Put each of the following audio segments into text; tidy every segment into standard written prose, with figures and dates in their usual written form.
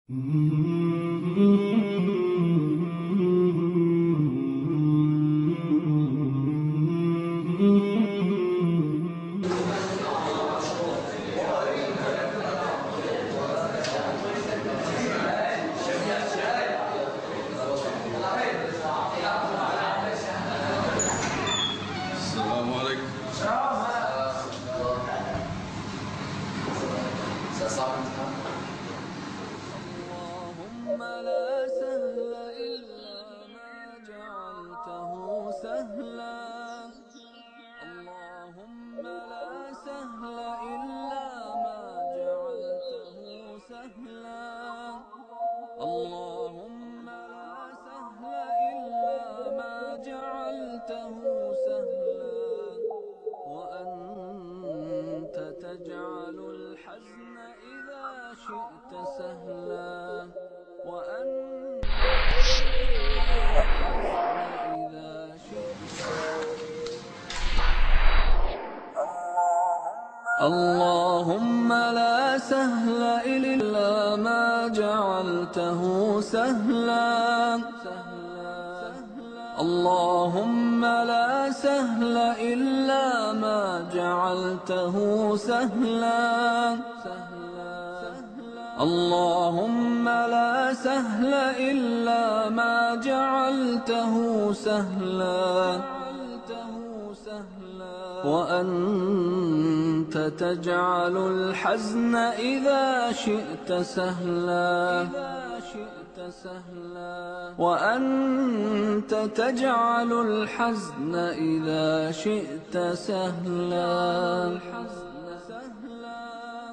السلام عليكم. اللهم لا سهل إلا ما جعلته سهلا. اللهم لا سهل إلا ما جعلته سهلا. اللهم لا سهل إلا ما جعلته سهلا. وأنت تجعل الحزن إذا شئت سهلا. وأنت إذا شئت اللهم لا سهل إلا ما جعلته سهلا. اللهم لا سهل إلا ما جعلته سهلا. اللهم لا سهل إلا ما جعلته سهلا. وأنت تجعل الحزن إذا شئت سهلا. وأنت تجعل الحزن إذا شئت سهلا.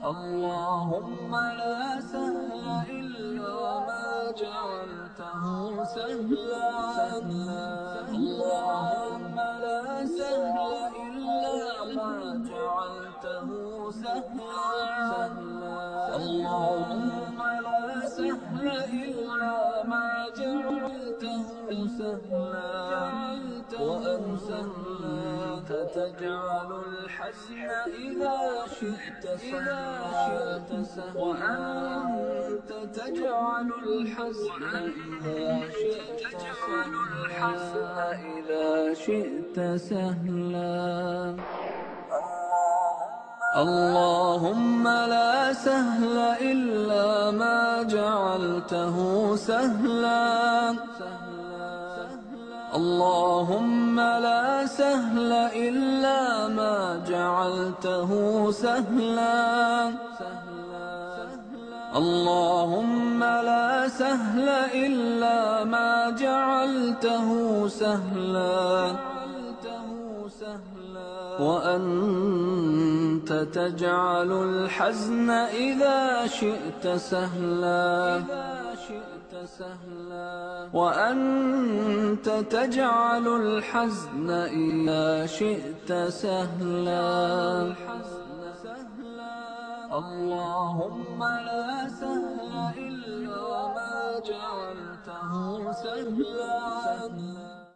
اللهم لا سهل إلا ما جعلته سهلا. اللهم لا سهل إلا ما جعلته سهلا. اللهم لا سهل إلا ما جعلته سهلا. وأنت تجعل الحزن إذا شئت سهلا. وأنت تجعل الحزن إذا شئت سهلا. اللهم لا سهل إلا ما جعلته سهلا. اللهم لا سهل إلا ما جعلته سهلا. اللهم لا سهل إلا ما جعلته سهلا. وأنت تجعل الحزن إذا شئت سهلا. وأنت تجعل الحزن إذا شئت سهلا. اللهم لا سهل إلا ما جعلته سهلا.